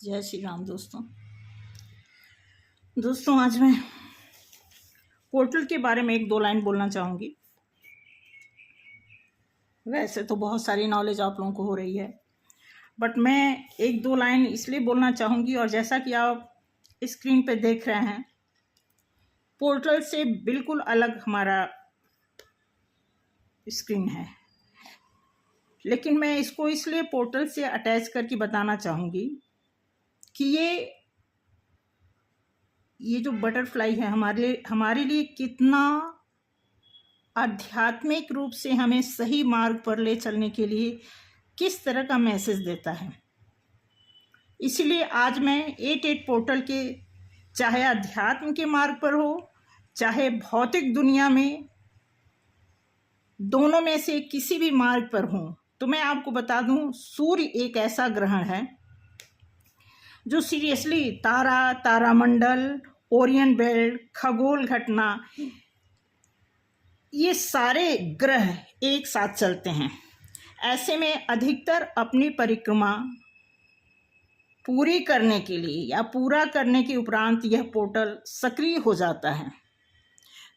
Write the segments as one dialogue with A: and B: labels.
A: जय श्री राम दोस्तों आज मैं पोर्टल के बारे में एक दो लाइन बोलना चाहूँगी। वैसे तो बहुत सारी नॉलेज आप लोगों को हो रही है, बट मैं एक दो लाइन इसलिए बोलना चाहूँगी। और जैसा कि आप स्क्रीन पे देख रहे हैं, पोर्टल से बिल्कुल अलग हमारा स्क्रीन है, लेकिन मैं इसको इसलिए पोर्टल से अटैच करके बताना चाहूँगी कि ये जो बटरफ्लाई है हमारे लिए कितना आध्यात्मिक रूप से हमें सही मार्ग पर ले चलने के लिए किस तरह का मैसेज देता है। इसलिए आज मैं 88 पोर्टल के, चाहे अध्यात्म के मार्ग पर हो, चाहे भौतिक दुनिया में, दोनों में से किसी भी मार्ग पर हो, तो मैं आपको बता दूं, सूर्य एक ऐसा ग्रहण है जो सीरियसली तारामंडल, ओरियन बेल्ट, खगोल घटना, ये सारे ग्रह एक साथ चलते हैं। ऐसे में अधिकतर अपनी परिक्रमा पूरी करने के लिए या पूरा करने के उपरांत यह पोर्टल सक्रिय हो जाता है।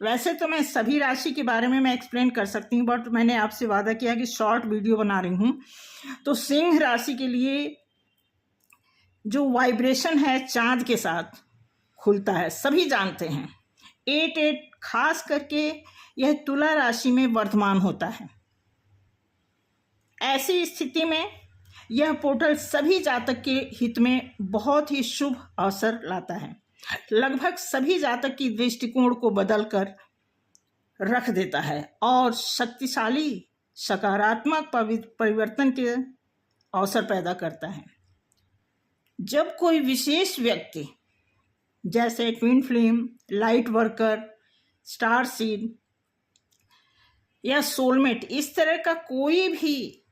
A: वैसे तो मैं सभी राशि के बारे में मैं एक्सप्लेन कर सकती हूँ, बट मैंने आपसे वादा किया कि शॉर्ट वीडियो बना रही हूँ। तो सिंह राशि के लिए जो वाइब्रेशन है चांद के साथ खुलता है, सभी जानते हैं। 88 खास करके यह तुला राशि में वर्तमान होता है। ऐसी स्थिति में यह पोर्टल सभी जातक के हित में बहुत ही शुभ अवसर लाता है। लगभग सभी जातक की दृष्टिकोण को बदलकर रख देता है और शक्तिशाली सकारात्मक परिवर्तन के अवसर पैदा करता है। जब कोई विशेष व्यक्ति जैसे twin flame, light worker, star seed या सोलमेट, इस तरह का कोई भी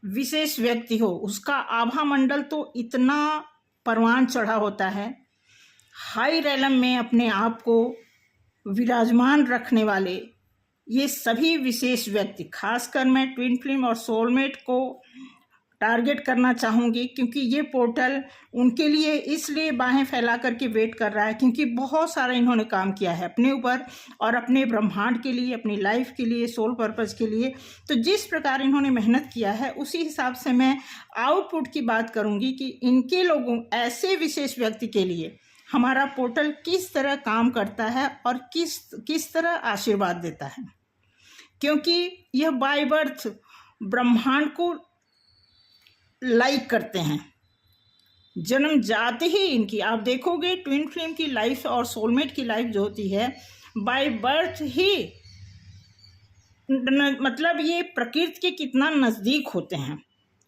A: विशेष व्यक्ति हो, उसका आभा मंडल तो इतना परवान चढ़ा होता है। हाई रेलम में अपने आप को विराजमान रखने वाले ये सभी विशेष व्यक्ति, खासकर मैं ट्विन फ्लेम और सोलमेट को टारगेट करना चाहूँगी, क्योंकि ये पोर्टल उनके लिए इसलिए बाहें फैला करके वेट कर रहा है क्योंकि बहुत सारा इन्होंने काम किया है अपने ऊपर और अपने ब्रह्मांड के लिए, अपनी लाइफ के लिए, सोल पर्पस के लिए। तो जिस प्रकार इन्होंने मेहनत किया है उसी हिसाब से मैं आउटपुट की बात करूँगी कि इनके लोगों, ऐसे विशेष व्यक्ति के लिए हमारा पोर्टल किस तरह काम करता है और किस तरह आशीर्वाद देता है। क्योंकि यह बाय बर्थ ब्रह्मांड को लाइक करते हैं, जन्म जाते ही इनकी, आप देखोगे ट्विन फ्लेम की लाइफ और सोलमेट की लाइफ जो होती है बाय बर्थ ही, मतलब ये प्रकृति के कितना नज़दीक होते हैं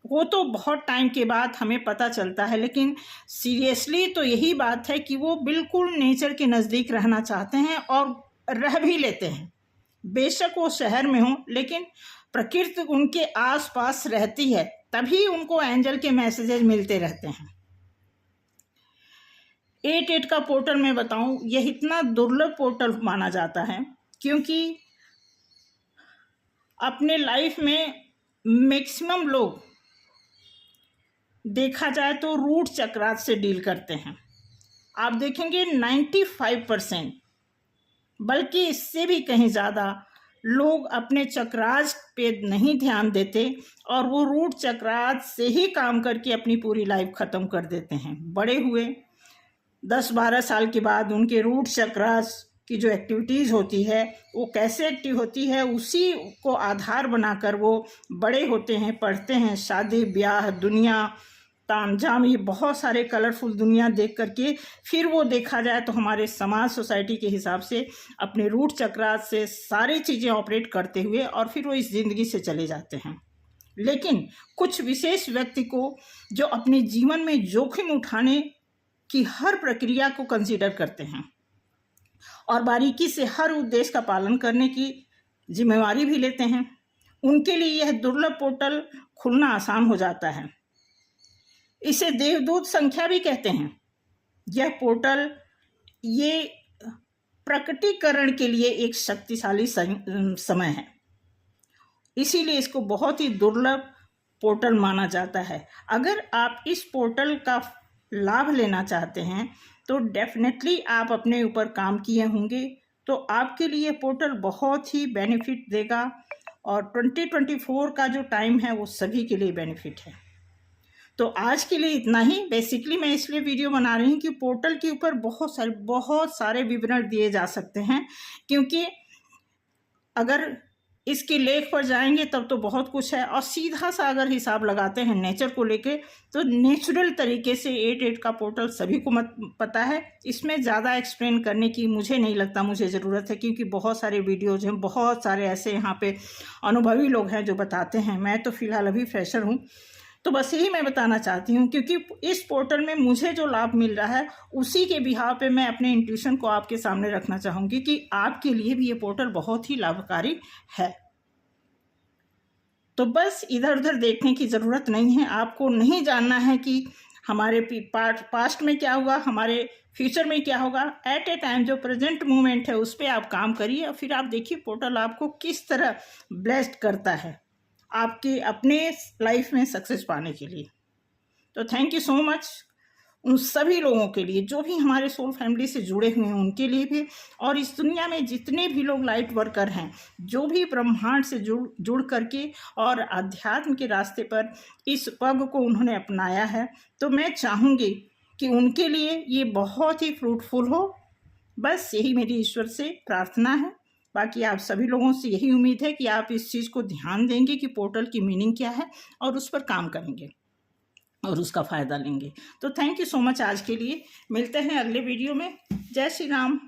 A: वो तो बहुत टाइम के बाद हमें पता चलता है, लेकिन सीरियसली तो यही बात है कि वो बिल्कुल नेचर के नज़दीक रहना चाहते हैं और रह भी लेते हैं। बेशक वो शहर में हो, लेकिन प्रकृति उनके आसपास रहती है, तभी उनको एंजल के मैसेजेस मिलते रहते हैं। 88 का पोर्टल मैं बताऊं, यह इतना दुर्लभ पोर्टल माना जाता है क्योंकि अपने लाइफ में मैक्सिमम लोग देखा जाए तो रूट चक्रात से डील करते हैं। आप देखेंगे 95%, बल्कि इससे भी कहीं ज़्यादा लोग अपने चक्रास पे नहीं ध्यान देते और वो रूट चक्रास से ही काम करके अपनी पूरी लाइफ ख़त्म कर देते हैं। बड़े हुए 10-12 साल के बाद उनके रूट चक्रास की जो एक्टिविटीज़ होती है वो कैसे एक्टिव होती है, उसी को आधार बनाकर वो बड़े होते हैं, पढ़ते हैं, शादी ब्याह, दुनिया तामझाम, ये बहुत सारे कलरफुल दुनिया देख करके फिर वो देखा जाए तो हमारे समाज, सोसाइटी के हिसाब से अपने रूट चक्रात से सारी चीज़ें ऑपरेट करते हुए और फिर वो इस ज़िंदगी से चले जाते हैं। लेकिन कुछ विशेष व्यक्ति को जो अपने जीवन में जोखिम उठाने की हर प्रक्रिया को कंसीडर करते हैं और बारीकी से हर उद्देश्य का पालन करने की जिम्मेवारी भी लेते हैं, उनके लिए यह दुर्लभ पोर्टल खुलना आसान हो जाता है। इसे देवदूत संख्या भी कहते हैं। यह पोर्टल ये प्रकटीकरण के लिए एक शक्तिशाली समय है, इसीलिए इसको बहुत ही दुर्लभ पोर्टल माना जाता है। अगर आप इस पोर्टल का लाभ लेना चाहते हैं तो डेफिनेटली आप अपने ऊपर काम किए होंगे, तो आपके लिए पोर्टल बहुत ही बेनिफिट देगा। और 2024 का जो टाइम है वो सभी के लिए बेनिफिट है। तो आज के लिए इतना ही। बेसिकली मैं इसलिए वीडियो बना रही हूँ कि पोर्टल के ऊपर बहुत सारे विवरण दिए जा सकते हैं, क्योंकि अगर इसके लेख पर जाएंगे तब तो बहुत कुछ है, और सीधा सा अगर हिसाब लगाते हैं नेचर को लेके तो नेचुरल तरीके से 8 का पोर्टल सभी को पता है। इसमें ज़्यादा एक्सप्लेन करने की मुझे नहीं लगता मुझे ज़रूरत है, क्योंकि बहुत सारे वीडियोज हैं, बहुत सारे ऐसे यहाँ पे अनुभवी लोग हैं जो बताते हैं। मैं तो फिलहाल अभी फ्रेशर हूँ, तो बस यही मैं बताना चाहती हूँ, क्योंकि इस पोर्टल में मुझे जो लाभ मिल रहा है उसी के बिहाव पे मैं अपने इंट्यूशन को आपके सामने रखना चाहूँगी कि आपके लिए भी ये पोर्टल बहुत ही लाभकारी है। तो बस इधर उधर देखने की ज़रूरत नहीं है। आपको नहीं जानना है कि हमारे पास्ट में क्या हुआ, हमारे फ्यूचर में क्या होगा। एट ए टाइम जो प्रेजेंट मोमेंट है उस पर आप काम करिए, और फिर आप देखिए पोर्टल आपको किस तरह ब्लेस्ड करता है आपके अपने लाइफ में सक्सेस पाने के लिए। तो थैंक यू सो मच उन सभी लोगों के लिए जो भी हमारे सोल फैमिली से जुड़े हुए हैं, उनके लिए भी, और इस दुनिया में जितने भी लोग लाइट वर्कर हैं, जो भी ब्रह्मांड से जुड़ करके और अध्यात्म के रास्ते पर इस पग को उन्होंने अपनाया है, तो मैं चाहूँगी कि उनके लिए ये बहुत ही फ्रूटफुल हो। बस यही मेरी ईश्वर से प्रार्थना है। बाकी आप सभी लोगों से यही उम्मीद है कि आप इस चीज़ को ध्यान देंगे कि पोर्टल की मीनिंग क्या है और उस पर काम करेंगे और उसका फ़ायदा लेंगे। तो थैंक यू सो मच। आज के लिए मिलते हैं अगले वीडियो में। जय श्री राम।